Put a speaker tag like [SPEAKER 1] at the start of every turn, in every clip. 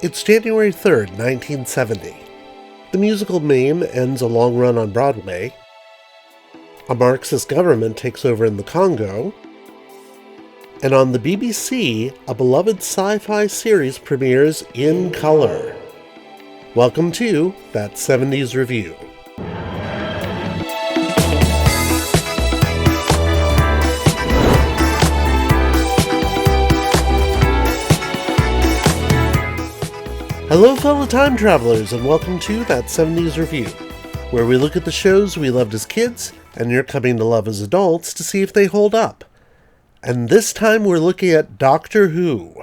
[SPEAKER 1] It's January 3rd, 1970. The musical Mame ends a long run on Broadway. A Marxist government takes over in the Congo. And on the BBC, a beloved sci-fi series premieres in color. Welcome to That 70s Review. Hello fellow time travelers, and welcome to That 70s Review, where we look at the shows we loved as kids and you're coming to love as adults to see if they hold up. And this time we're looking at Doctor Who.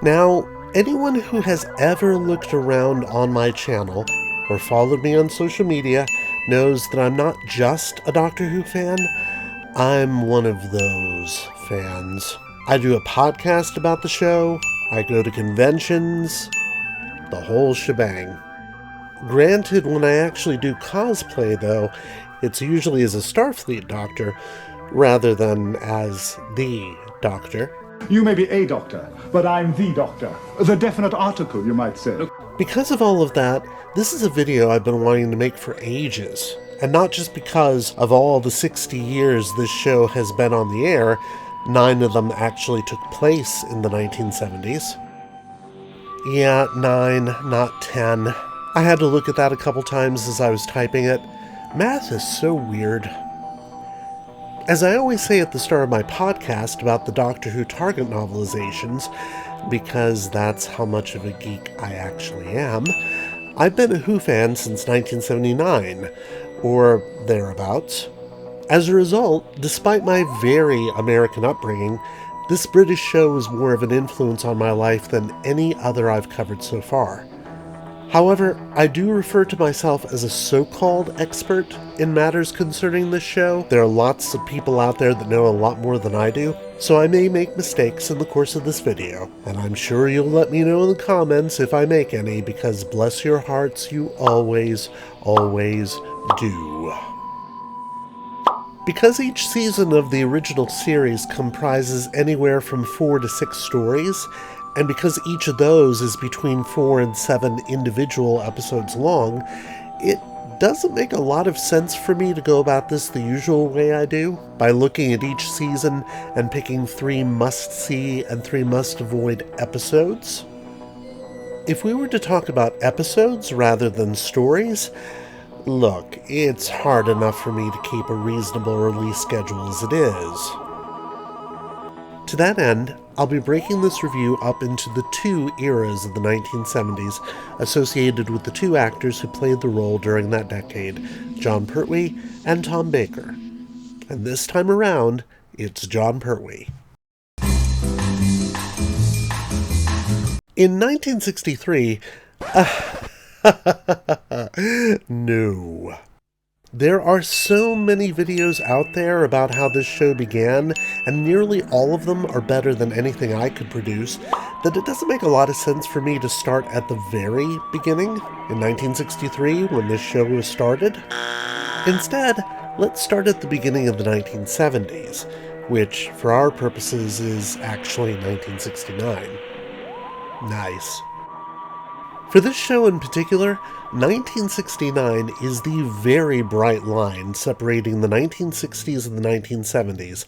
[SPEAKER 1] Now, anyone who has ever looked around on my channel or followed me on social media knows that I'm not just a Doctor Who fan, I'm one of those fans. I do a podcast about the show, I go to conventions, the whole shebang. Granted, when I actually do cosplay though, it's usually as a Starfleet Doctor rather than as the Doctor.
[SPEAKER 2] You may be a doctor, but I'm the doctor. The definite article, you might say.
[SPEAKER 1] Because of all of that, this is a video I've been wanting to make for ages. And not just because of all the 60 years this show has been on the air, 9 of them actually took place in the 1970s. Yeah, 9, not 10. I had to look at that a couple times as I was typing it. Math is so weird. As I always say at the start of my podcast about the Doctor Who Target novelizations, because that's how much of a geek I actually am, I've been a Who fan since 1979, or thereabouts. As a result, despite my very American upbringing, this British show was more of an influence on my life than any other I've covered so far. However, I do refer to myself as a so-called expert in matters concerning this show. There are lots of people out there that know a lot more than I do, so I may make mistakes in the course of this video, and I'm sure you'll let me know in the comments if I make any, because bless your hearts, you always do. Because each season of the original series comprises anywhere from 4 to 6 stories, and because each of those is between 4 and 7 individual episodes long, it doesn't make a lot of sense for me to go about this the usual way I do, by looking at each season and picking 3 must-see and 3 must-avoid episodes. If we were to talk about episodes rather than stories, look, it's hard enough for me to keep a reasonable release schedule as it is. To that end, I'll be breaking this review up into the 2 eras of the 1970s associated with the 2 actors who played the role during that decade, Jon Pertwee and Tom Baker. And this time around, it's Jon Pertwee. In 1963, no. There are so many videos out there about how this show began, and nearly all of them are better than anything I could produce, that it doesn't make a lot of sense for me to start at the very beginning, in 1963, when this show was started. Instead, let's start at the beginning of the 1970s, which, for our purposes, is actually 1969. Nice. For this show in particular, 1969 is the very bright line separating the 1960s and the 1970s,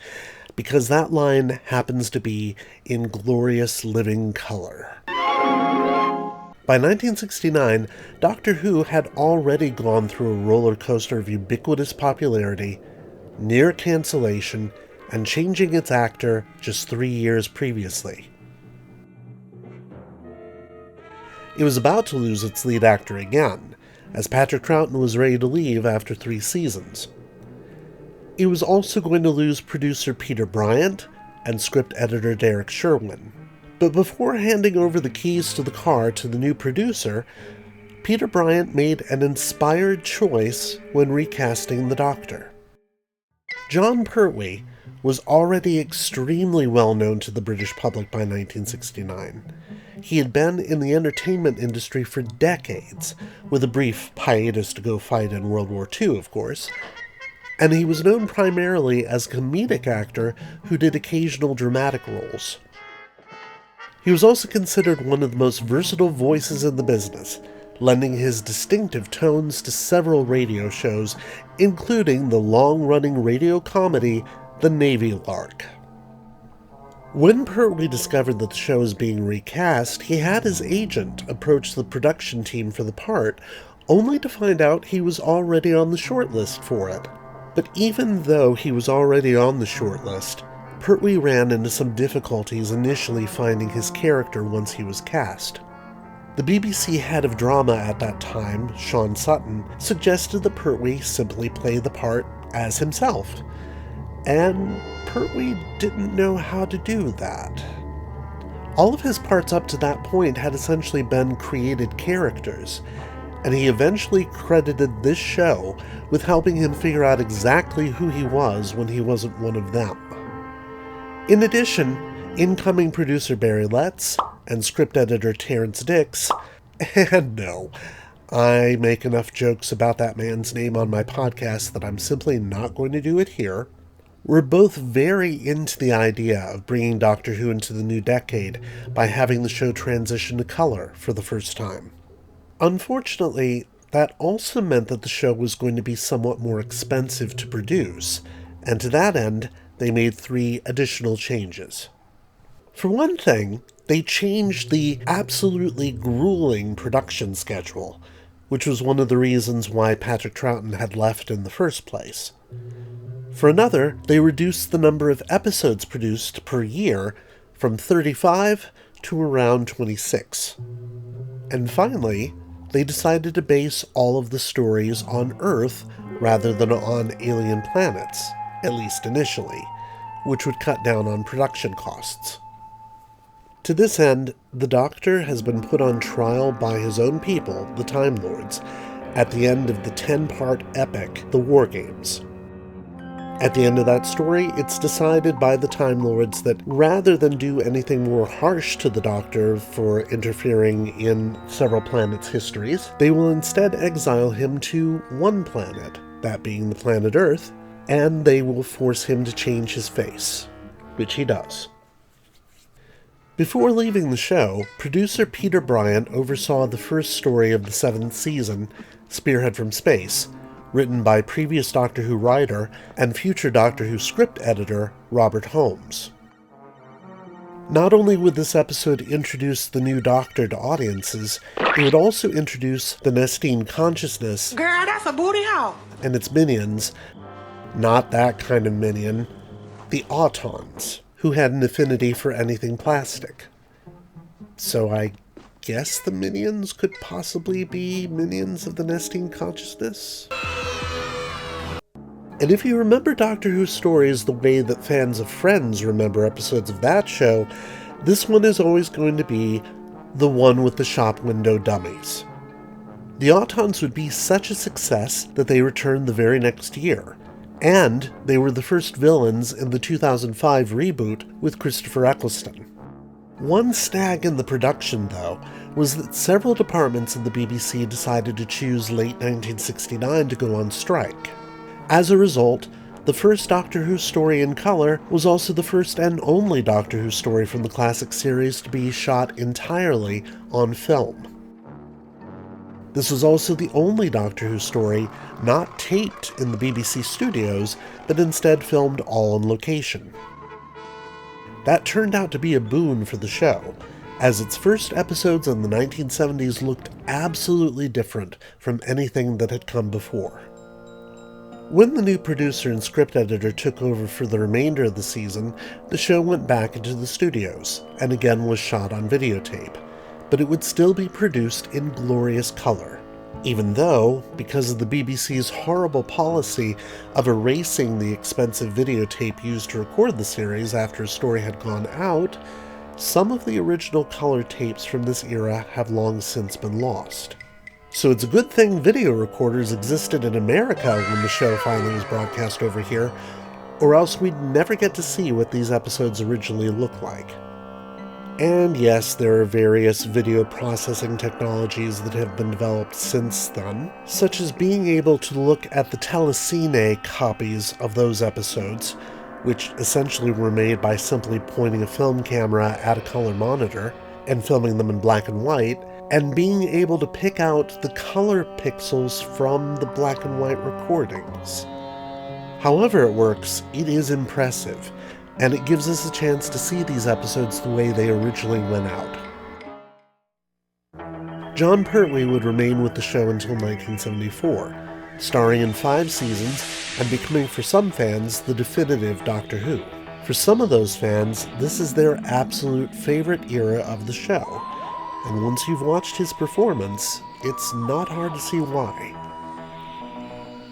[SPEAKER 1] because that line happens to be in glorious living color. By 1969, Doctor Who had already gone through a roller coaster of ubiquitous popularity, near cancellation, and changing its actor just 3 years previously. It was about to lose its lead actor again, as Patrick Troughton was ready to leave after 3 seasons. It was also going to lose producer Peter Bryant and script editor Derek Sherwin. But before handing over the keys to the car to the new producer, Peter Bryant made an inspired choice when recasting the Doctor. Jon Pertwee, was already extremely well known to the British public by 1969. He had been in the entertainment industry for decades, with a brief hiatus to go fight in World War II, of course, and he was known primarily as a comedic actor who did occasional dramatic roles. He was also considered one of the most versatile voices in the business, lending his distinctive tones to several radio shows, including the long-running radio comedy The Navy Lark. When Pertwee discovered that the show was being recast, he had his agent approach the production team for the part, only to find out he was already on the shortlist for it. But even though he was already on the shortlist, Pertwee ran into some difficulties initially finding his character once he was cast. The BBC head of drama at that time, Sean Sutton, suggested that Pertwee simply play the part as himself, and Pertwee didn't know how to do that. All of his parts up to that point had essentially been created characters, and he eventually credited this show with helping him figure out exactly who he was when he wasn't one of them. In addition, incoming producer Barry Letts and script editor Terrence Dix, and no, I make enough jokes about that man's name on my podcast that I'm simply not going to do it here, were both very into the idea of bringing Doctor Who into the new decade by having the show transition to color for the first time. Unfortunately, that also meant that the show was going to be somewhat more expensive to produce, and to that end, they made 3 additional changes. For one thing, they changed the absolutely grueling production schedule, which was one of the reasons why Patrick Troughton had left in the first place. For another, they reduced the number of episodes produced per year from 35 to around 26. And finally, they decided to base all of the stories on Earth rather than on alien planets, at least initially, which would cut down on production costs. To this end, the Doctor has been put on trial by his own people, the Time Lords, at the end of the 10-part epic, The War Games. At the end of that story, it's decided by the Time Lords that rather than do anything more harsh to the Doctor for interfering in several planets' histories, they will instead exile him to one planet, that being the planet Earth, and they will force him to change his face, which he does. Before leaving the show, producer Peter Bryant oversaw the first story of the 7th season, Spearhead from Space, written by previous Doctor Who writer and future Doctor Who script editor Robert Holmes. Not only would this episode introduce the new Doctor to audiences, it would also introduce the Nestine consciousness
[SPEAKER 3] Girl, that's a booty hole.
[SPEAKER 1] And its minions, not that kind of minion, the Autons, who had an affinity for anything plastic. So I guess the minions could possibly be minions of the Nestine consciousness? And if you remember Doctor Who stories the way that fans of Friends remember episodes of that show, this one is always going to be the one with the shop window dummies. The Autons would be such a success that they returned the very next year, and they were the first villains in the 2005 reboot with Christopher Eccleston. One snag in the production, though, was that several departments in the BBC decided to choose late 1969 to go on strike. As a result, the first Doctor Who story in color was also the first and only Doctor Who story from the classic series to be shot entirely on film. This was also the only Doctor Who story not taped in the BBC studios, but instead filmed all on location. That turned out to be a boon for the show, as its first episodes in the 1970s looked absolutely different from anything that had come before. When the new producer and script editor took over for the remainder of the season, the show went back into the studios, and again was shot on videotape, but it would still be produced in glorious color, even though, because of the BBC's horrible policy of erasing the expensive videotape used to record the series after a story had gone out, some of the original color tapes from this era have long since been lost. So it's a good thing video recorders existed in America when the show finally was broadcast over here, or else we'd never get to see what these episodes originally looked like. And yes, there are various video processing technologies that have been developed since then, such as being able to look at the telecine copies of those episodes, which essentially were made by simply pointing a film camera at a color monitor and filming them in black and white, and being able to pick out the color pixels from the black and white recordings. However it works, it is impressive, and it gives us a chance to see these episodes the way they originally went out. Jon Pertwee would remain with the show until 1974, starring in 5 seasons and becoming for some fans the definitive Doctor Who. For some of those fans, this is their absolute favorite era of the show, and once you've watched his performance, it's not hard to see why.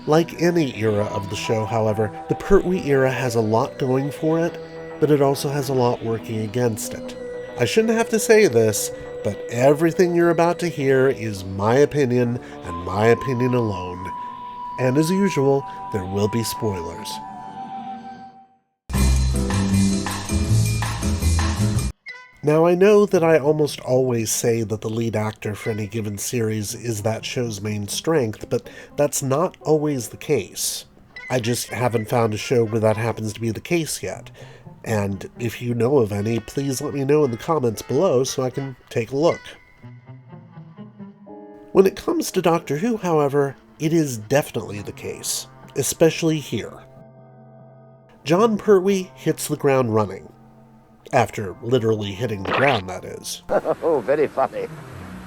[SPEAKER 1] Like any era of the show, however, the Pertwee era has a lot going for it, but it also has a lot working against it. I shouldn't have to say this, but everything you're about to hear is my opinion and my opinion alone. And as usual, there will be spoilers. Now, I know that I almost always say that the lead actor for any given series is that show's main strength, but that's not always the case. I just haven't found a show where that happens to be the case yet. And if you know of any, please let me know in the comments below so I can take a look. When it comes to Doctor Who, however, it is definitely the case, especially here. Jon Pertwee hits the ground running. After literally hitting the ground, that is.
[SPEAKER 3] Oh, very funny.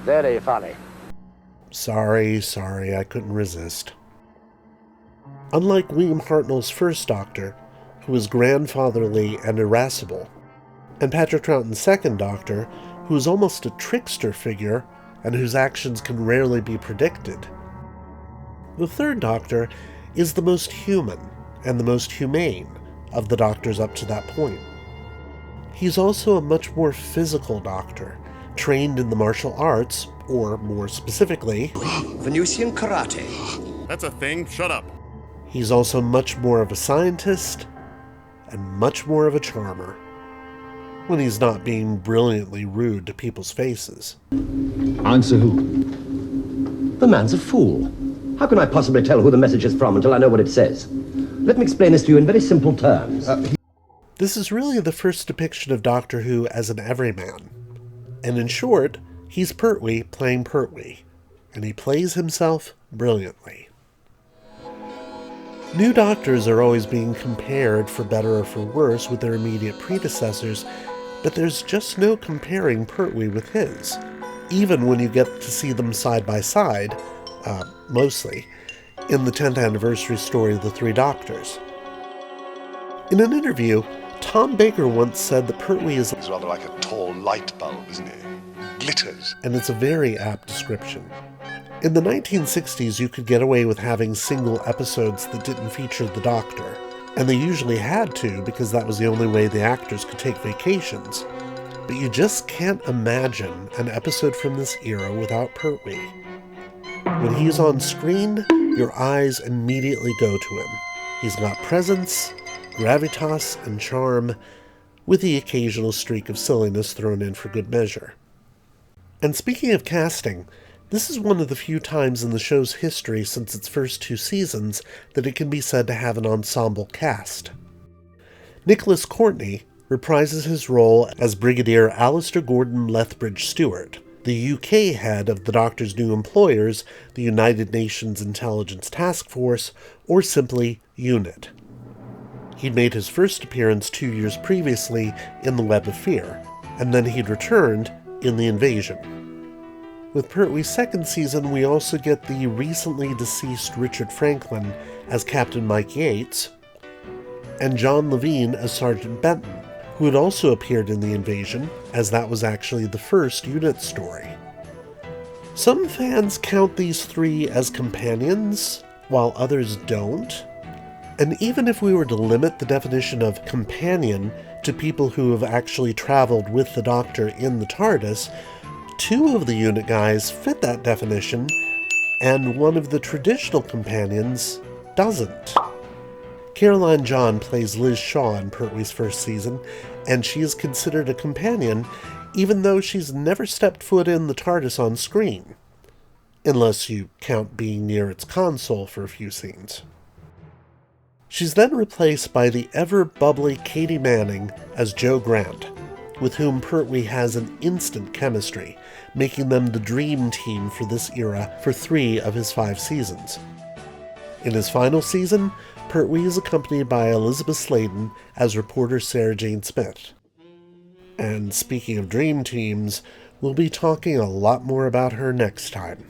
[SPEAKER 3] Very funny.
[SPEAKER 1] Sorry, I couldn't resist. Unlike William Hartnell's first Doctor, who was grandfatherly and irascible, and Patrick Troughton's second Doctor, who is almost a trickster figure and whose actions can rarely be predicted, the third Doctor is the most human and the most humane of the Doctors up to that point. He's also a much more physical Doctor, trained in the martial arts, or more specifically,
[SPEAKER 4] Venusian karate.
[SPEAKER 5] That's a thing, shut up.
[SPEAKER 1] He's also much more of a scientist, and much more of a charmer, when he's not being brilliantly rude to people's faces.
[SPEAKER 2] Answer who?
[SPEAKER 3] The man's a fool. How can I possibly tell who the message is from until I know what it says? Let me explain this to you in very simple terms.
[SPEAKER 1] This is really the first depiction of Doctor Who as an everyman. And in short, he's Pertwee playing Pertwee, and he plays himself brilliantly. New Doctors are always being compared, for better or for worse, with their immediate predecessors, but there's just no comparing Pertwee with his, even when you get to see them side by side, mostly, in the 10th anniversary story of the Three Doctors. In an interview, Tom Baker once said that Pertwee is
[SPEAKER 6] He's rather like a tall light bulb, isn't he? Glitters.
[SPEAKER 1] and it's a very apt description. In the 1960s, you could get away with having single episodes that didn't feature the Doctor, and they usually had to because that was the only way the actors could take vacations. But you just can't imagine an episode from this era without Pertwee. When he's on screen, your eyes immediately go to him. He's got presence, gravitas, and charm, with the occasional streak of silliness thrown in for good measure. And speaking of casting, this is one of the few times in the show's history since its first 2 seasons that it can be said to have an ensemble cast. Nicholas Courtney reprises his role as Brigadier Alistair Gordon Lethbridge Stewart, the UK head of the Doctor's new employers, the United Nations Intelligence Task Force, or simply UNIT. He'd made his first appearance 2 years previously in The Web of Fear, and then he'd returned in The Invasion. With Pertwee's second season, we also get the recently deceased Richard Franklin as Captain Mike Yates, and John Levine as Sergeant Benton, who had also appeared in The Invasion, as that was actually the first UNIT story. Some fans count these 3 as companions, while others don't. And even if we were to limit the definition of companion to people who have actually traveled with the Doctor in the TARDIS, 2 of the UNIT guys fit that definition, and one of the traditional companions doesn't. Caroline John plays Liz Shaw in Pertwee's first season, and she is considered a companion even though she's never stepped foot in the TARDIS on screen, unless you count being near its console for a few scenes. She's then replaced by the ever-bubbly Katie Manning as Jo Grant, with whom Pertwee has an instant chemistry, making them the dream team for this era for 3 of his 5 seasons. In his final season, Pertwee is accompanied by Elizabeth Sladen as reporter Sarah Jane Smith. And speaking of dream teams, we'll be talking a lot more about her next time.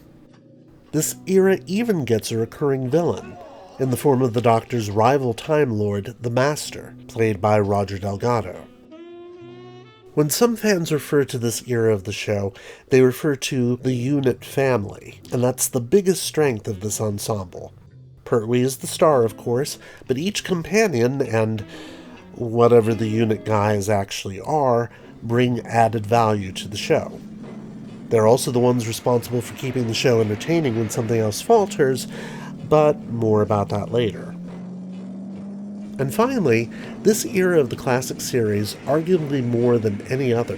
[SPEAKER 1] This era even gets a recurring villain, in the form of the Doctor's rival Time Lord, the Master, played by Roger Delgado. When some fans refer to this era of the show, they refer to the unit family, and that's the biggest strength of this ensemble. Pertwee is the star, of course, but each companion, and whatever the unit guys actually are, bring added value to the show. They're also the ones responsible for keeping the show entertaining when something else falters, but more about that later. And finally, this era of the classic series, arguably more than any other,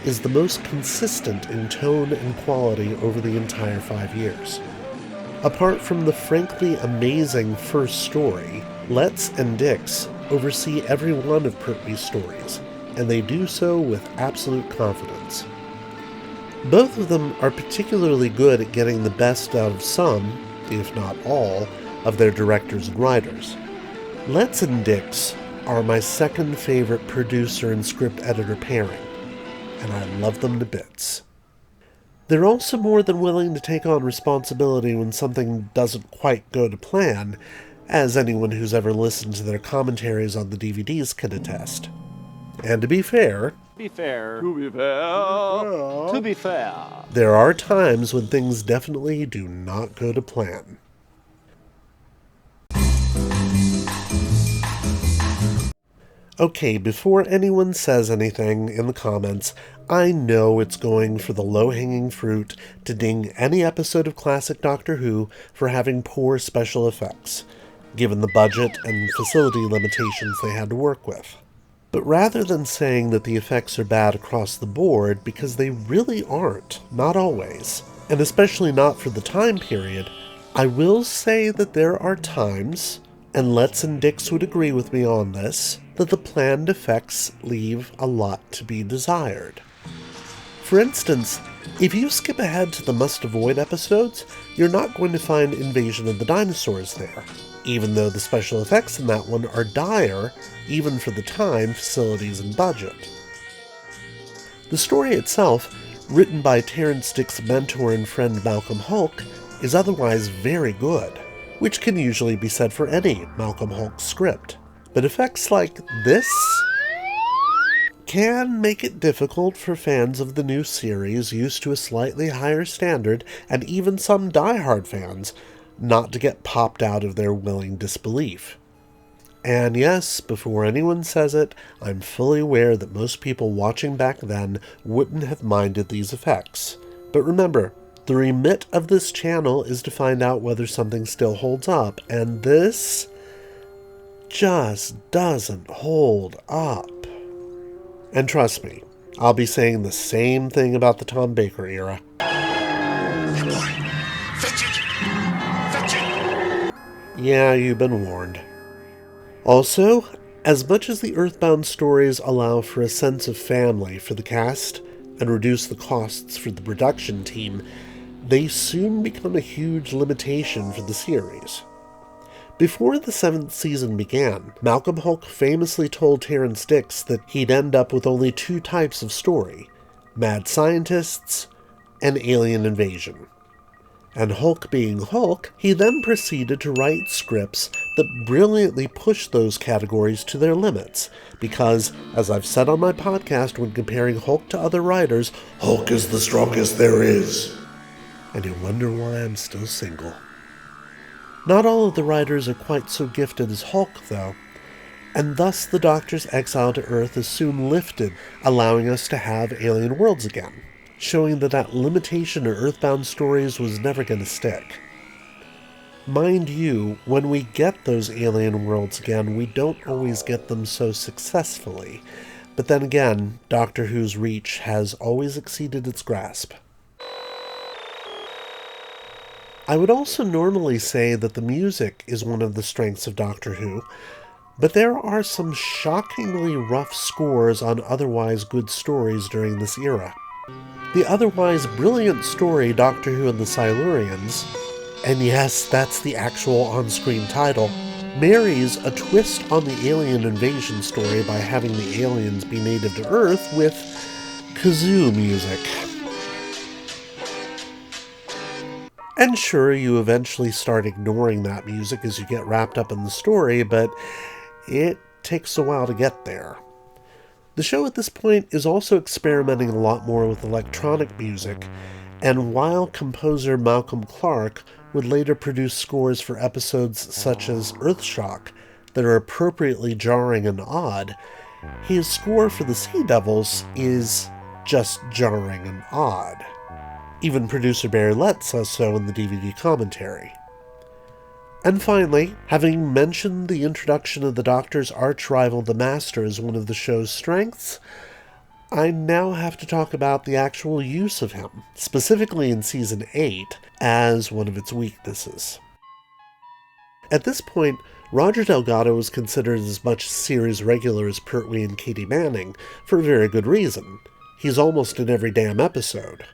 [SPEAKER 1] is the most consistent in tone and quality over the entire 5 years. Apart from the frankly amazing first story, Letts and Dix oversee every one of Pertwee's stories, and they do so with absolute confidence. Both of them are particularly good at getting the best of some, if not all, of their directors and writers. Letts and Dix are my second favorite producer and script editor pairing, and I love them to bits. They're also more than willing to take on responsibility when something doesn't quite go to plan, as anyone who's ever listened to their commentaries on the DVDs can attest. And to be fair, there are times when things definitely do not go to plan. Okay, before anyone says anything in the comments, I know it's going for the low-hanging fruit to ding any episode of classic Doctor Who for having poor special effects, given the budget and facility limitations they had to work with. But rather than saying that the effects are bad across the board, because they really aren't, not always, and especially not for the time period, I will say that there are times, and Letts and Dix would agree with me on this, that the planned effects leave a lot to be desired. For instance, if you skip ahead to the must-avoid episodes, you're not going to find Invasion of the Dinosaurs there, even though the special effects in that one are dire, even for the time, facilities, and budget. The story itself, written by Terrance Dick's mentor and friend Malcolm Hulke, is otherwise very good, which can usually be said for any Malcolm Hulke script. But effects like this can make it difficult for fans of the new series used to a slightly higher standard, and even some die-hard fans, not to get popped out of their willing disbelief. And yes, before anyone says it, I'm fully aware that most people watching back then wouldn't have minded these effects. But remember, the remit of this channel is to find out whether something still holds up, and this just doesn't hold up. And trust me, I'll be saying the same thing about the Tom Baker era.
[SPEAKER 6] Fetch it! Fetch it!
[SPEAKER 1] Yeah, you've been warned. Also, as much as the Earthbound stories allow for a sense of family for the cast and reduce the costs for the production team, they soon become a huge limitation for the series. Before the 7th season began, Malcolm Hulke famously told Terrance Dicks that he'd end up with only 2 types of story: mad scientists and alien invasion. And Hulke being Hulke, he then proceeded to write scripts that brilliantly pushed those categories to their limits, because, as I've said on my podcast when comparing Hulke to other writers, Hulke is the strongest there is. And you wonder why I'm still single. Not all of the writers are quite so gifted as Hulke, though, and thus the Doctor's exile to Earth is soon lifted, allowing us to have alien worlds again, showing that limitation to Earthbound stories was never going to stick. Mind you, when we get those alien worlds again, we don't always get them so successfully. But then again, Doctor Who's reach has always exceeded its grasp. I would also normally say that the music is one of the strengths of Doctor Who, but there are some shockingly rough scores on otherwise good stories during this era. The otherwise brilliant story Doctor Who and the Silurians, and yes, that's the actual on-screen title, marries a twist on the alien invasion story by having the aliens be native to Earth with kazoo music. And sure, you eventually start ignoring that music as you get wrapped up in the story, but it takes a while to get there. The show at this point is also experimenting a lot more with electronic music, and while composer Malcolm Clarke would later produce scores for episodes such as Earthshock that are appropriately jarring and odd, his score for the Sea Devils is just jarring and odd. Even producer Barry Letts says so in the DVD commentary. And finally, having mentioned the introduction of the Doctor's arch-rival the Master as one of the show's strengths, I now have to talk about the actual use of him, specifically in Season 8, as one of its weaknesses. At this point, Roger Delgado is considered as much series regular as Pertwee and Katie Manning, for a very good reason. He's almost in every damn episode.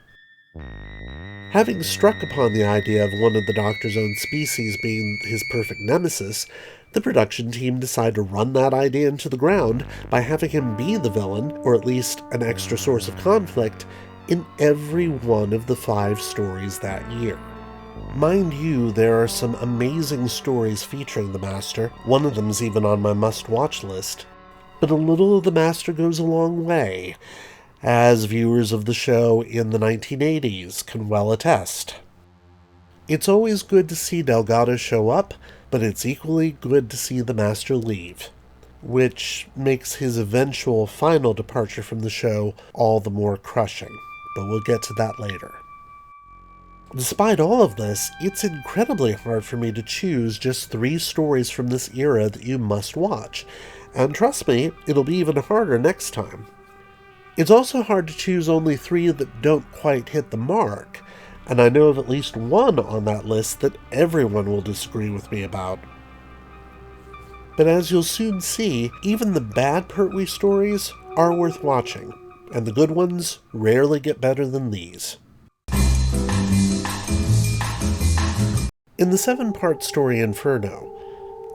[SPEAKER 1] Having struck upon the idea of one of the Doctor's own species being his perfect nemesis, the production team decided to run that idea into the ground by having him be the villain, or at least an extra source of conflict, in every one of the 5 stories that year. Mind you, there are some amazing stories featuring the Master, one of them's even on my must-watch list, but a little of the Master goes a long way, as viewers of the show in the 1980s can well attest. It's always good to see Delgado show up, but it's equally good to see the Master leave, which makes his eventual final departure from the show all the more crushing, but we'll get to that later. Despite all of this, it's incredibly hard for me to choose just 3 stories from this era that you must watch, and trust me, it'll be even harder next time. It's also hard to choose only 3 that don't quite hit the mark, and I know of at least one on that list that everyone will disagree with me about. But as you'll soon see, even the bad Pertwee stories are worth watching, and the good ones rarely get better than these. In the 7-part story Inferno,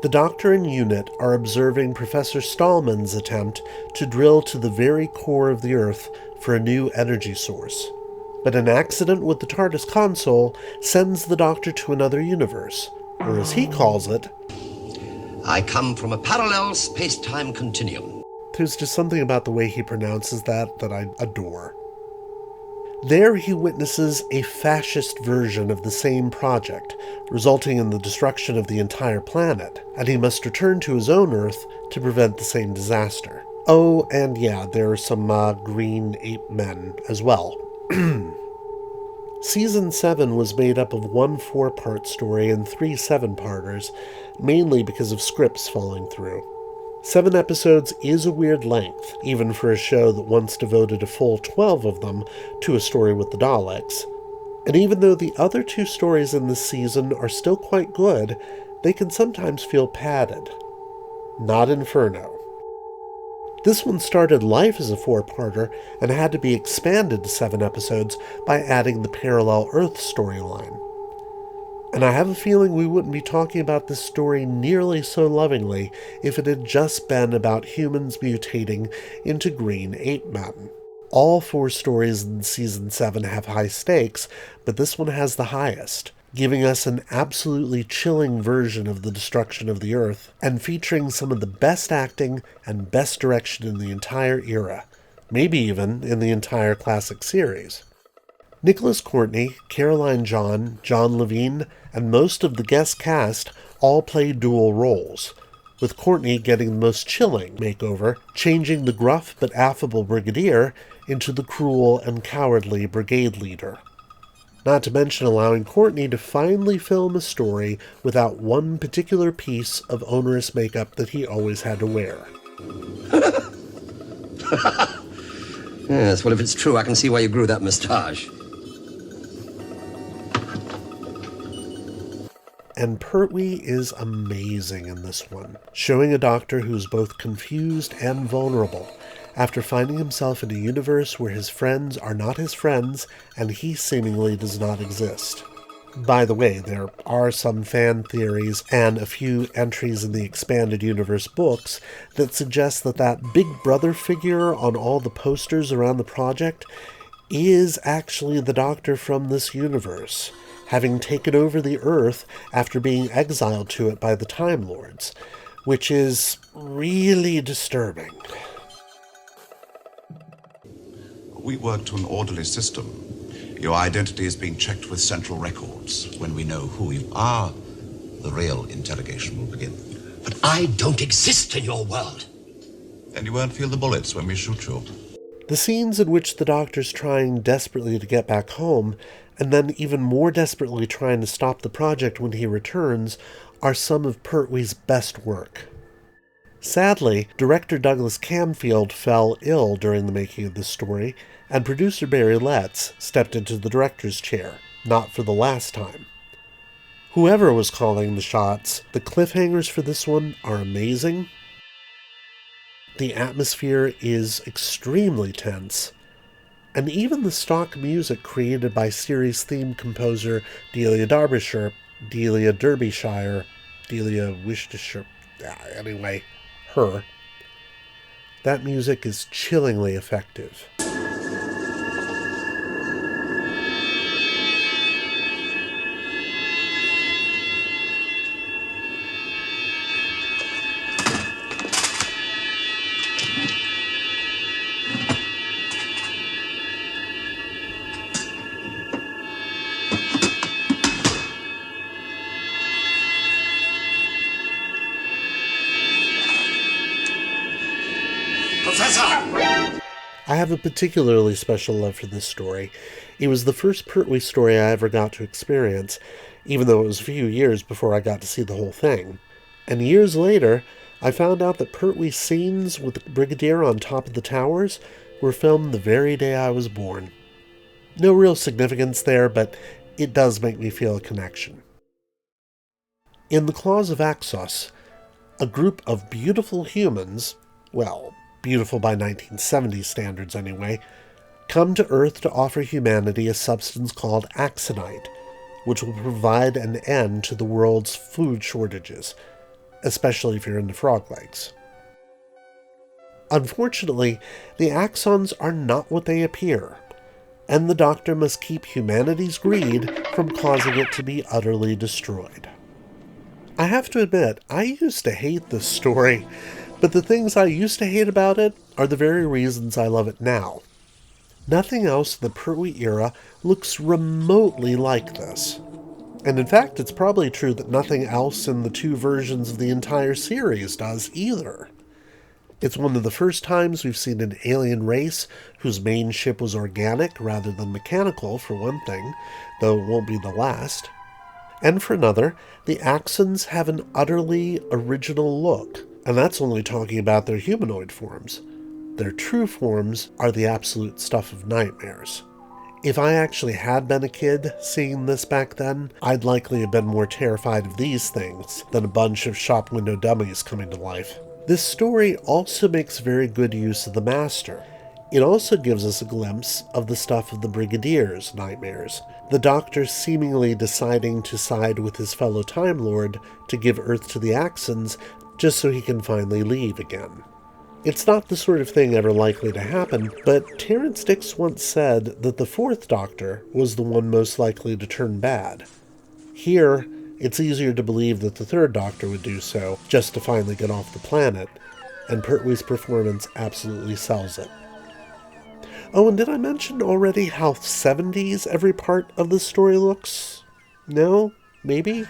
[SPEAKER 1] the Doctor and Unit are observing Professor Stallman's attempt to drill to the very core of the Earth for a new energy source. But an accident with the TARDIS console sends the Doctor to another universe, or as he calls it,
[SPEAKER 4] I come from a parallel space-time continuum.
[SPEAKER 1] There's just something about the way he pronounces that I adore. There he witnesses a fascist version of the same project, resulting in the destruction of the entire planet, and he must return to his own Earth to prevent the same disaster. Oh, and yeah, there are some green ape men as well. Season 7 was made up of 1 4-part story and 3 7-parters, mainly because of scripts falling through. 7 episodes is a weird length, even for a show that once devoted a full 12 of them to a story with the Daleks. And even though the other 2 stories in this season are still quite good, they can sometimes feel padded. Not Inferno. This one started life as a 4-parter and had to be expanded to 7 episodes by adding the Parallel Earth storyline. And I have a feeling we wouldn't be talking about this story nearly so lovingly if it had just been about humans mutating into green ape men. All 4 stories in Season 7 have high stakes, but this one has the highest, giving us an absolutely chilling version of the destruction of the Earth, and featuring some of the best acting and best direction in the entire era, maybe even in the entire classic series. Nicholas Courtney, Caroline John, John Levine, and most of the guest cast all play dual roles, with Courtney getting the most chilling makeover, changing the gruff but affable brigadier into the cruel and cowardly brigade leader. not to mention allowing Courtney to finally film a story without one particular piece of onerous makeup that he always had to wear.
[SPEAKER 4] Yes, well, if it's true, I can see why you grew that moustache.
[SPEAKER 1] And Pertwee is amazing in this one, showing a doctor who's both confused and vulnerable after finding himself in a universe where his friends are not his friends and he seemingly does not exist. By the way, there are some fan theories and a few entries in the Expanded Universe books that suggest that that Big Brother figure on all the posters around the project is actually the Doctor from this universe, having taken over the Earth after being exiled to it by the Time Lords, which is really disturbing.
[SPEAKER 5] We work to an orderly system. Your identity is being checked with central records. When we know who you are, the real interrogation will begin.
[SPEAKER 4] But I don't exist in your world.
[SPEAKER 5] Then you won't feel the bullets when we shoot you.
[SPEAKER 1] The scenes in which the Doctor's trying desperately to get back home, and then even more desperately trying to stop the project when he returns, are some of Pertwee's best work. Sadly, director Douglas Camfield fell ill during the making of this story, and producer Barry Letts stepped into the director's chair, not for the last time. Whoever was calling the shots, the cliffhangers for this one are amazing. The atmosphere is extremely tense, and even the stock music created by series theme composer Delia Derbyshire, her. That music is chillingly effective. I have a particularly special love for this story. It was the first Pertwee story I ever got to experience, even though it was a few years before I got to see the whole thing. And years later, I found out that Pertwee's scenes with the Brigadier on top of the towers were filmed the very day I was born. No real significance there, but it does make me feel a connection. In The Claws of Axos, a group of beautiful humans, well, beautiful by 1970s standards anyway, come to Earth to offer humanity a substance called axonite, which will provide an end to the world's food shortages, especially if you're into frog legs. Unfortunately, the axons are not what they appear, and the Doctor must keep humanity's greed from causing it to be utterly destroyed. I have to admit, I used to hate this story, but the things I used to hate about it are the very reasons I love it now. Nothing else in the Pertwee era looks remotely like this. And in fact, it's probably true that nothing else in the two versions of the entire series does either. It's one of the first times we've seen an alien race whose main ship was organic rather than mechanical, for one thing, though it won't be the last. And for another, the Axons have an utterly original look, and that's only talking about their humanoid forms. Their true forms are the absolute stuff of nightmares. If I actually had been a kid seeing this back then, I'd likely have been more terrified of these things than a bunch of shop window dummies coming to life. This story also makes very good use of the Master. It also gives us a glimpse of the stuff of the Brigadier's nightmares, the Doctor seemingly deciding to side with his fellow Time Lord to give Earth to the Axons just so he can finally leave again. It's not the sort of thing ever likely to happen, but Terrence Dicks once said that the fourth Doctor was the one most likely to turn bad. Here, it's easier to believe that the third Doctor would do so, just to finally get off the planet, and Pertwee's performance absolutely sells it. Oh, and did I mention already how 70s every part of the story looks? No? Maybe?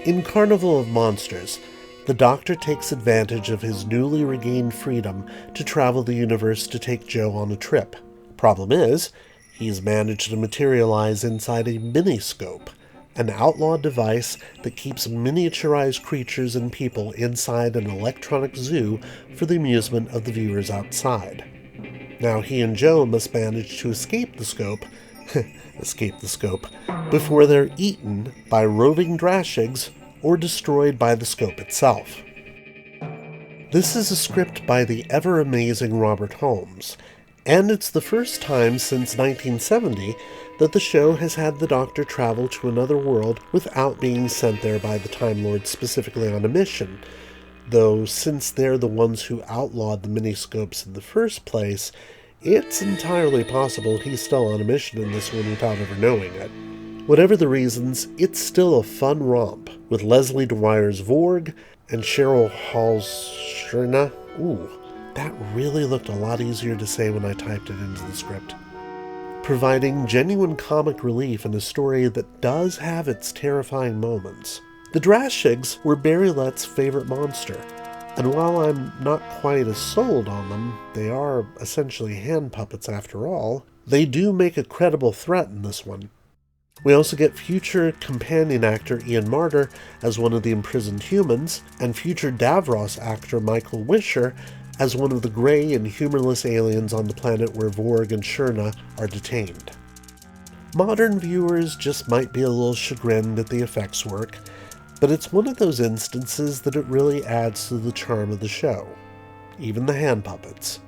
[SPEAKER 1] In Carnival of Monsters, the Doctor takes advantage of his newly regained freedom to travel the universe to take Jo on a trip. Problem is, He's managed to materialize inside a miniscope, an outlawed device that keeps miniaturized creatures and people inside an electronic zoo for the amusement of the viewers outside. Now he and Joe must manage to escape the scope, before they're eaten by roving drashigs or destroyed by the scope itself. This is a script by the ever-amazing Robert Holmes, and it's the first time since 1970 that the show has had the Doctor travel to another world without being sent there by the Time Lord specifically on a mission, though since they're the ones who outlawed the miniscopes in the first place, it's entirely possible he's still on a mission in this one without ever knowing it. Whatever the reasons, it's still a fun romp, with Leslie Dwyer's Vorg and Cheryl Hall's Shrina. Ooh, that really looked a lot easier to say when I typed it into the script. Providing genuine comic relief in a story that does have its terrifying moments. The Drashigs were Barry Lett's favorite monster, and while I'm not quite as sold on them, they are essentially hand puppets after all, they do make a credible threat in this one. We also get future companion actor Ian Marter as one of the imprisoned humans, and future Davros actor Michael Wisher as one of the gray and humorless aliens on the planet where Vorg and Shrina are detained. Modern viewers just might be a little chagrined at the effects work, but it's one of those instances that it really adds to the charm of the show, even the hand puppets.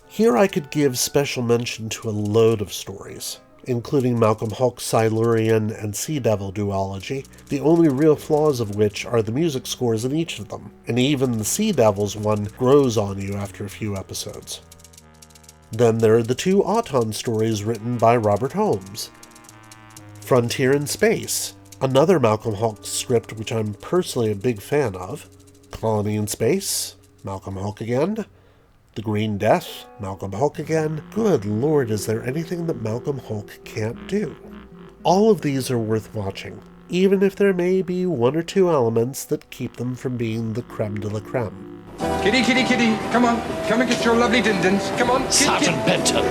[SPEAKER 1] Here I could give special mention to a load of stories, including Malcolm Hulke's Silurian and Sea Devil duology, the only real flaws of which are the music scores in each of them, and even the Sea Devils one grows on you after a few episodes. Then there are the two Auton stories written by Robert Holmes. Frontier in Space, another Malcolm Hulke script which I'm personally a big fan of. Colony in Space, Malcolm Hulke again. The Green Death, Malcolm Hulke again. Good lord, is there anything that Malcolm Hulke can't do? All of these are worth watching, even if there may be one or two elements that keep them from being the creme de la creme.
[SPEAKER 7] Kitty, kitty, kitty, come on. Come and get your lovely din-dins. Come on,
[SPEAKER 8] Sergeant Benton.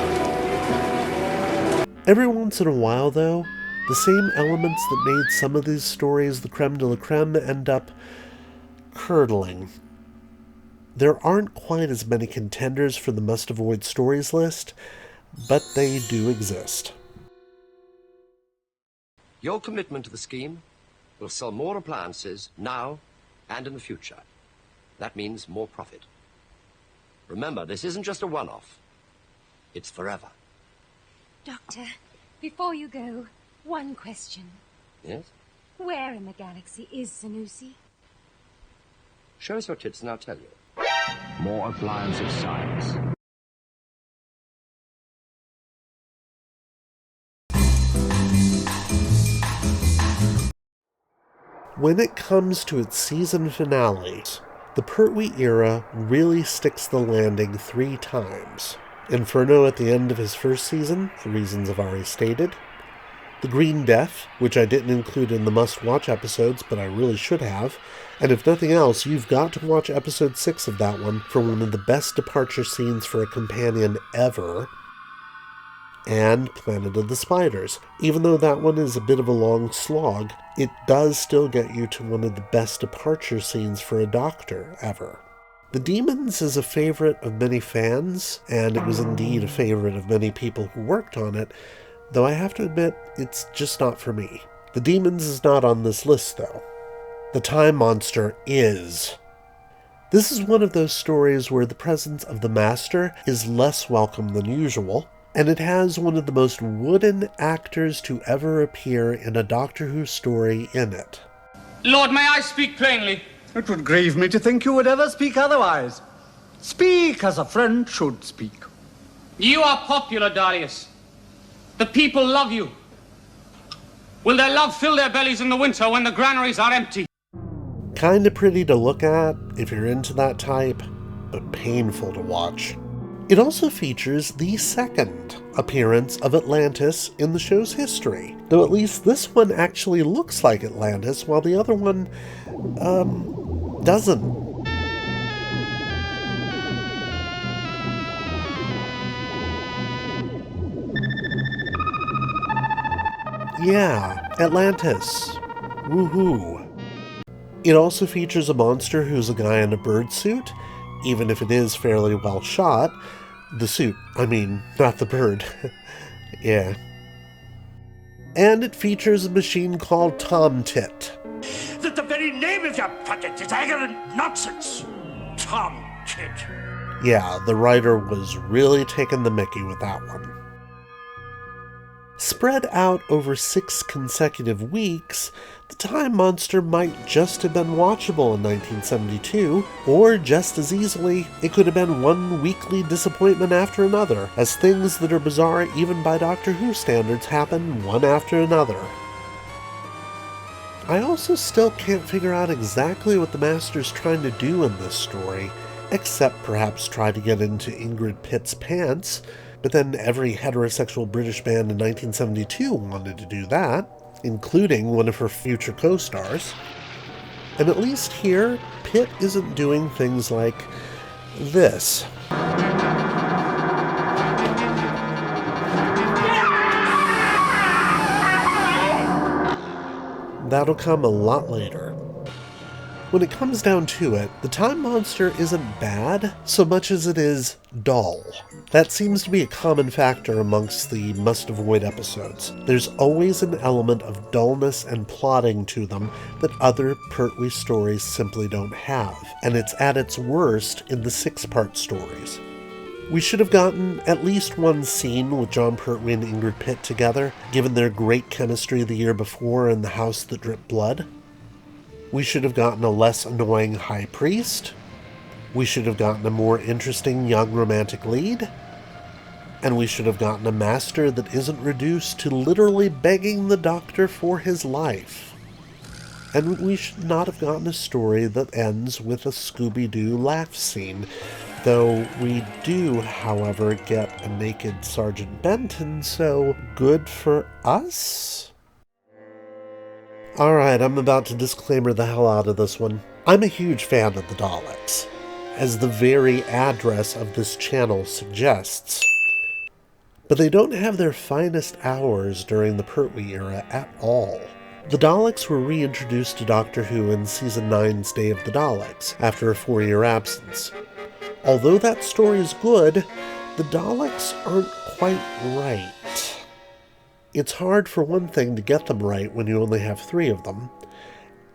[SPEAKER 1] Every once in a while, though, the same elements that made some of these stories the creme de la creme end up curdling. There aren't quite as many contenders for the must-avoid stories list, but they do exist.
[SPEAKER 4] Your commitment to the scheme will sell more appliances now and in the future. That means more profit. Remember, this isn't just a one-off. It's forever.
[SPEAKER 9] Doctor, before you go, one question.
[SPEAKER 4] Yes?
[SPEAKER 9] Where in the galaxy is Sanusi?
[SPEAKER 4] Show us your tits and I'll tell you.
[SPEAKER 7] More appliance of science.
[SPEAKER 1] When it comes to its season finale, the Pertwee Era really sticks the landing 3 times. Inferno at the end of his first season, for reasons I've already stated. The Green Death, which I didn't include in the must-watch episodes, but I really should have. And if nothing else, you've got to watch episode 6 of that one for one of the best departure scenes for a companion ever. And Planet of the Spiders. Even though that one is a bit of a long slog, it does still get you to one of the best departure scenes for a Doctor ever. The Demons is a favorite of many fans, and it was indeed a favorite of many people who worked on it, though I have to admit, it's just not for me. The Demons is not on this list, though. The Time Monster is. This is one of those stories where the presence of the Master is less welcome than usual, and it has one of the most wooden actors to ever appear in a Doctor Who story in it.
[SPEAKER 10] Lord, may I speak plainly?
[SPEAKER 2] It would grieve me to think you would ever speak otherwise. Speak as a friend should speak.
[SPEAKER 10] You are popular, Darius. The people love you. Will their love fill their bellies in the winter when the granaries are empty?
[SPEAKER 1] Kinda pretty to look at if you're into that type, but painful to watch. It also features the second appearance of Atlantis in the show's history, though at least this one actually looks like Atlantis, while the other one, doesn't. Yeah, Atlantis. Woohoo. It also features a monster who's a guy in a bird suit, even if it is fairly well shot. The suit, I mean, not the bird. Yeah. And it features a machine called Tom Tit.
[SPEAKER 8] That the very name of your project is arrogant nonsense. Tom Tit.
[SPEAKER 1] Yeah, the writer was really taking the mickey with that one. Spread out over 6 consecutive weeks, The Time Monster might just have been watchable in 1972, or just as easily, it could have been one weekly disappointment after another, as things that are bizarre even by Doctor Who standards happen one after another. I also still can't figure out exactly what the Master's trying to do in this story, except perhaps try to get into Ingrid Pitt's pants, but then every heterosexual British band in 1972 wanted to do that, including one of her future co-stars. And at least here, Pitt isn't doing things like this. That'll come a lot later. When it comes down to it, The Time Monster isn't bad so much as it is dull. That seems to be a common factor amongst the must-avoid episodes. There's always an element of dullness and plotting to them that other Pertwee stories simply don't have, and it's at its worst in the 6-part stories. We should have gotten at least one scene with Jon Pertwee and Ingrid Pitt together, given their great chemistry the year before in The House That Dripped Blood. We should have gotten a less annoying high priest. We should have gotten a more interesting young romantic lead. And we should have gotten a master that isn't reduced to literally begging the Doctor for his life. And we should not have gotten a story that ends with a Scooby-Doo laugh scene, though we do, however, get a naked Sergeant Benton, so good for us? Alright, I'm about to disclaimer the hell out of this one. I'm a huge fan of the Daleks, as the very address of this channel suggests. But they don't have their finest hours during the Pertwee era at all. The Daleks were reintroduced to Doctor Who in Season 9's Day of the Daleks, after a 4-year absence. Although that story is good, the Daleks aren't quite right. It's hard for one thing to get them right when you only have 3 of them,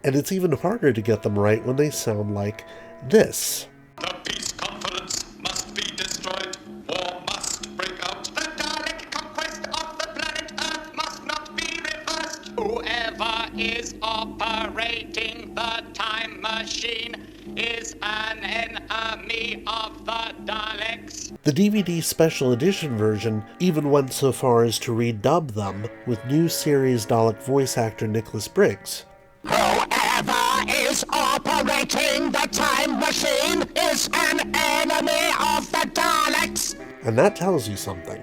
[SPEAKER 1] and it's even harder to get them right when they sound like this.
[SPEAKER 11] The peace conference must be destroyed. War must break out. The Dalek conquest of the planet Earth must not be reversed. Whoever is operating the time machine is an enemy of the Daleks.
[SPEAKER 1] The DVD special edition version even went so far as to redub them with new series Dalek voice actor Nicholas Briggs.
[SPEAKER 8] Whoever is operating the time machine is an enemy of the Daleks.
[SPEAKER 1] And that tells you something.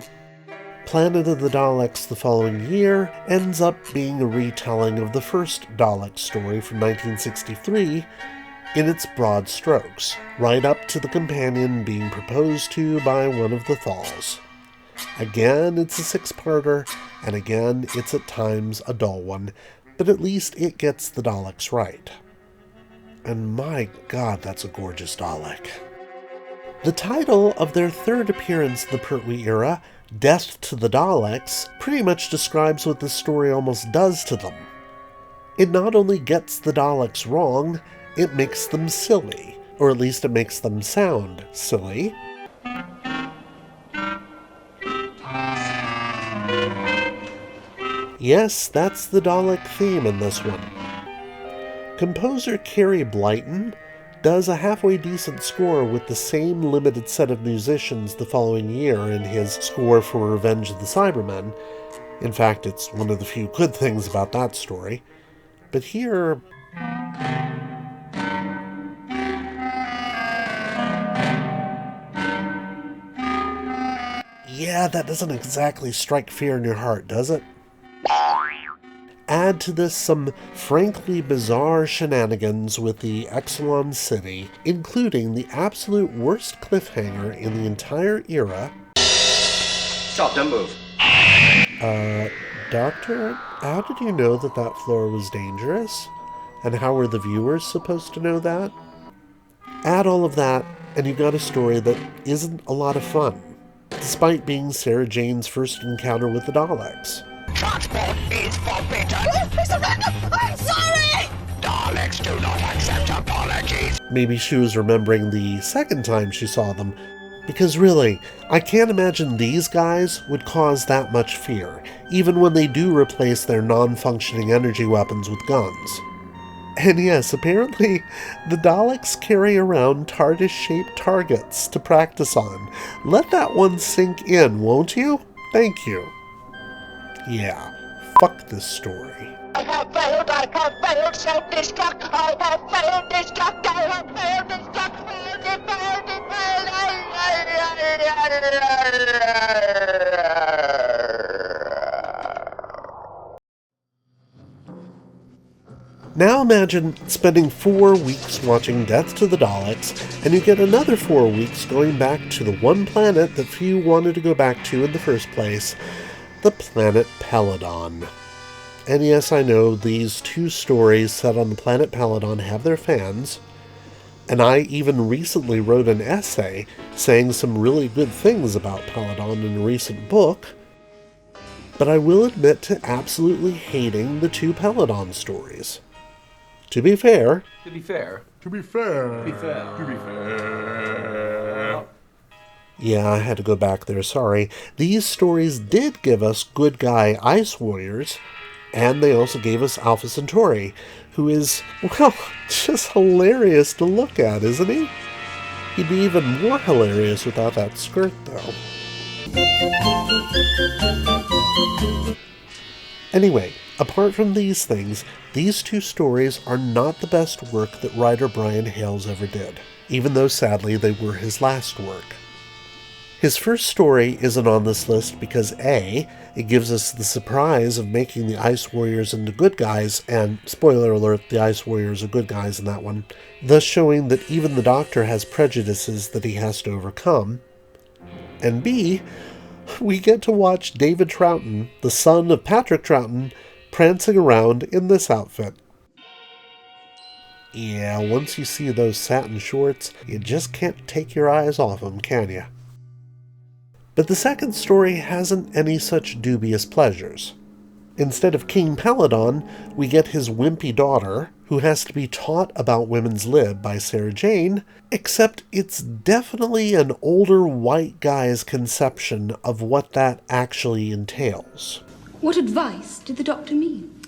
[SPEAKER 1] Planet of the Daleks the following year ends up being a retelling of the first Dalek story from 1963 in its broad strokes, right up to the companion being proposed to by one of the Thals. Again, it's a 6-parter, and again, it's at times a dull one, but at least it gets the Daleks right. And my god, that's a gorgeous Dalek. The title of their 3rd appearance in the Pertwee era, Death to the Daleks, pretty much describes what this story almost does to them. It not only gets the Daleks wrong, it makes them silly, or at least it makes them sound silly. Yes, that's the Dalek theme in this one. Composer Kerry Blyton does a halfway decent score with the same limited set of musicians the following year in his score for Revenge of the Cybermen. In fact, it's one of the few good things about that story. But here... yeah, that doesn't exactly strike fear in your heart, does it? Add to this some frankly bizarre shenanigans with the Exelon City, including the absolute worst cliffhanger in the entire era.
[SPEAKER 4] Stop, don't move.
[SPEAKER 1] Doctor, how did you know that that floor was dangerous? And how were the viewers supposed to know that? Add all of that, and you got a story that isn't a lot of fun, despite being Sarah Jane's first encounter with the Daleks.
[SPEAKER 8] Transport is forbidden. I'm sorry! Daleks do not accept apologies.
[SPEAKER 1] Maybe she was remembering the second time she saw them, because really, I can't imagine these guys would cause that much fear, even when they do replace their non-functioning energy weapons with guns. And yes, apparently, the Daleks carry around TARDIS-shaped targets to practice on. Let that one sink in, won't you? Thank you. Yeah, fuck this story.
[SPEAKER 8] I have failed, self-destruct, I have failed, destruct, I have failed, destruct,
[SPEAKER 1] Now imagine spending 4 weeks watching Death to the Daleks, and you get another 4 weeks going back to the one planet that few wanted to go back to in the first place, the planet Peladon. And yes, I know these two stories set on the planet Peladon have their fans, and I even recently wrote an essay saying some really good things about Peladon in a recent book, but I will admit to absolutely hating the two Peladon stories. To be fair... Yeah, I had to go back there, sorry. These stories did give us good guy Ice Warriors, and they also gave us Alpha Centauri, who is, well, just hilarious to look at, isn't he? He'd be even more hilarious without that skirt, though. Anyway, apart from these things, these two stories are not the best work that writer Brian Hales ever did, even though sadly they were his last work. His first story isn't on this list because A, it gives us the surprise of making the Ice Warriors into good guys, and spoiler alert, the Ice Warriors are good guys in that one, thus showing that even the Doctor has prejudices that he has to overcome. And B, we get to watch David Troughton, the son of Patrick Troughton, prancing around in this outfit. Yeah, once you see those satin shorts, you just can't take your eyes off them, can you? But the second story hasn't any such dubious pleasures. Instead of King Peladon, we get his wimpy daughter, who has to be taught about women's lib by Sarah Jane, except it's definitely an older white guy's conception of what that actually entails.
[SPEAKER 12] What advice did the Doctor mean?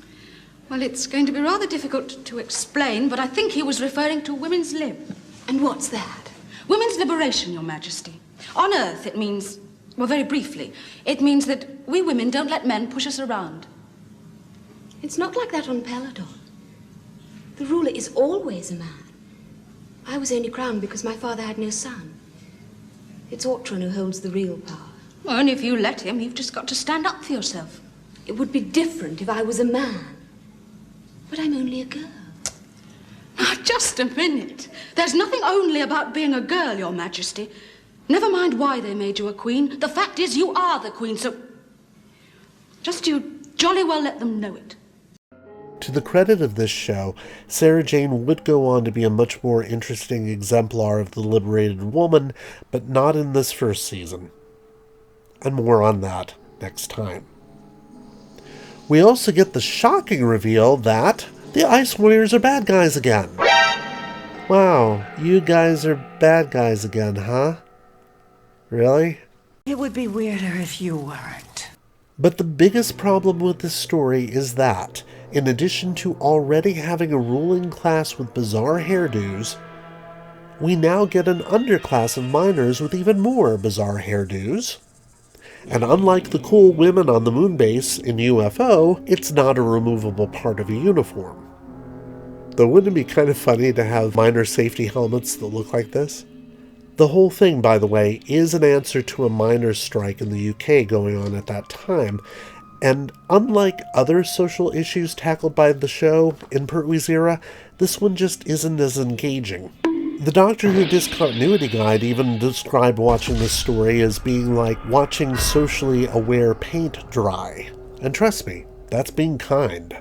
[SPEAKER 12] Well, it's going to be rather difficult to explain, but I think he was referring to women's lib. And what's that? Women's liberation, Your Majesty. On Earth, it means... well, very briefly, it means that we women don't let men push us around.
[SPEAKER 13] It's not like that on Peladon. The ruler is always a man. I was only crowned because my father had no son. It's Autran who holds the real power.
[SPEAKER 12] Well, and if you let him, you've just got to stand up for yourself.
[SPEAKER 13] It would be different if I was a man. But I'm only a girl.
[SPEAKER 12] Now, just a minute. There's nothing only about being a girl, Your Majesty. Never mind why they made you a queen. The fact is you are the queen, so just you jolly well let them know it.
[SPEAKER 1] To the credit of this show, Sarah Jane would go on to be a much more interesting exemplar of the liberated woman, but not in this first season. And more on that next time. We also get the shocking reveal that the Ice Warriors are bad guys again. Wow, you guys are bad guys again, huh? Really?
[SPEAKER 14] It would be weirder if you weren't.
[SPEAKER 1] But the biggest problem with this story is that, in addition to already having a ruling class with bizarre hairdos, we now get an underclass of miners with even more bizarre hairdos. And unlike the cool women on the moon base in UFO, it's not a removable part of a uniform. Though wouldn't it be kind of funny to have miner safety helmets that look like this? The whole thing, by the way, is an answer to a miners' strike in the UK going on at that time, and unlike other social issues tackled by the show in Pertwee's era, this one just isn't as engaging. The Doctor Who Discontinuity Guide even described watching this story as being like watching socially aware paint dry. And trust me, that's being kind.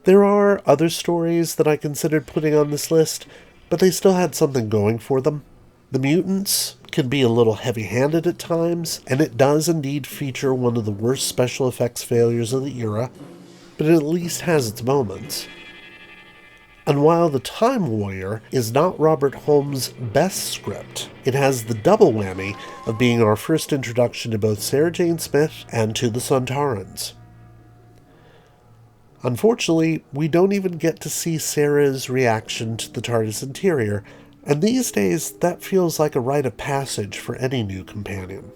[SPEAKER 1] There are other stories that I considered putting on this list, but they still had something going for them. The mutants can be a little heavy-handed at times, and it does indeed feature one of the worst special effects failures of the era, but it at least has its moments. And while The Time Warrior is not Robert Holmes' best script, it has the double whammy of being our first introduction to both Sarah Jane Smith and to the Sontarans. Unfortunately, we don't even get to see Sarah's reaction to the TARDIS interior, and these days that feels like a rite of passage for any new companion.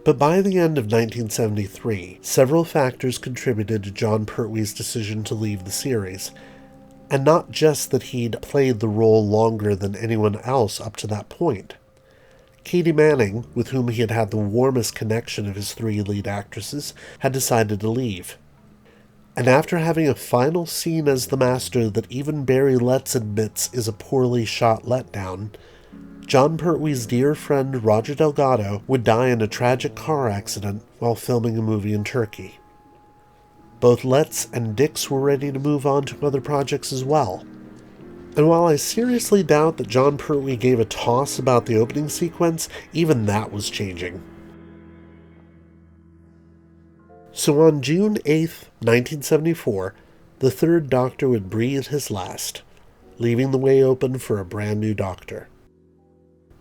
[SPEAKER 1] But by the end of 1973, several factors contributed to Jon Pertwee's decision to leave the series, and not just that he'd played the role longer than anyone else up to that point. Katie Manning, with whom he had had the warmest connection of his three lead actresses, had decided to leave. And after having a final scene as the Master that even Barry Letts admits is a poorly shot letdown, Jon Pertwee's dear friend Roger Delgado would die in a tragic car accident while filming a movie in Turkey. Both Letts and Dix were ready to move on to other projects as well. And while I seriously doubt that Jon Pertwee gave a toss about the opening sequence, even that was changing. So on June 8th, 1974, the Third Doctor would breathe his last, leaving the way open for a brand new Doctor.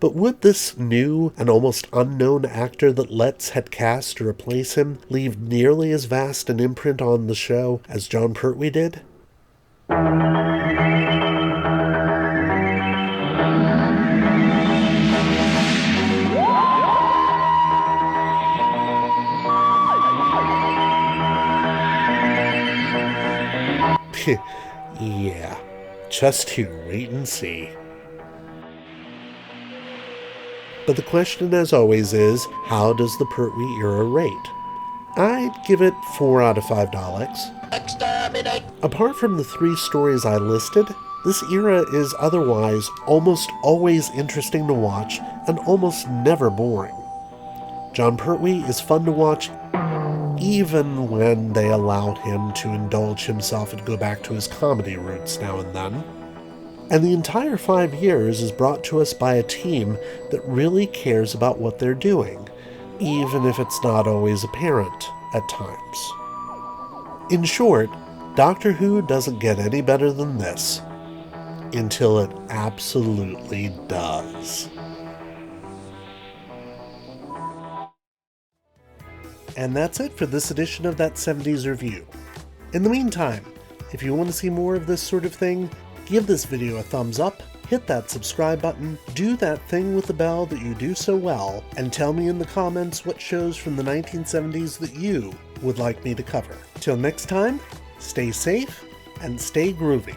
[SPEAKER 1] But would this new and almost unknown actor that Letts had cast to replace him leave nearly as vast an imprint on the show as Jon Pertwee did? Yeah, just you wait and see. But the question, as always, is, how does the Pertwee era rate? I'd give it 4 out of 5 Daleks. Exterminate! Apart from the 3 stories I listed, this era is otherwise almost always interesting to watch and almost never boring. Jon Pertwee is fun to watch even when they allowed him to indulge himself and go back to his comedy roots now and then. And the entire 5 years is brought to us by a team that really cares about what they're doing, even if it's not always apparent at times. In short, Doctor Who doesn't get any better than this, until it absolutely does. And that's it for this edition of That 70s Review. In the meantime, if you want to see more of this sort of thing, give this video a thumbs up, hit that subscribe button, do that thing with the bell that you do so well, and tell me in the comments what shows from the 1970s that you would like me to cover. Till next time, stay safe and stay groovy.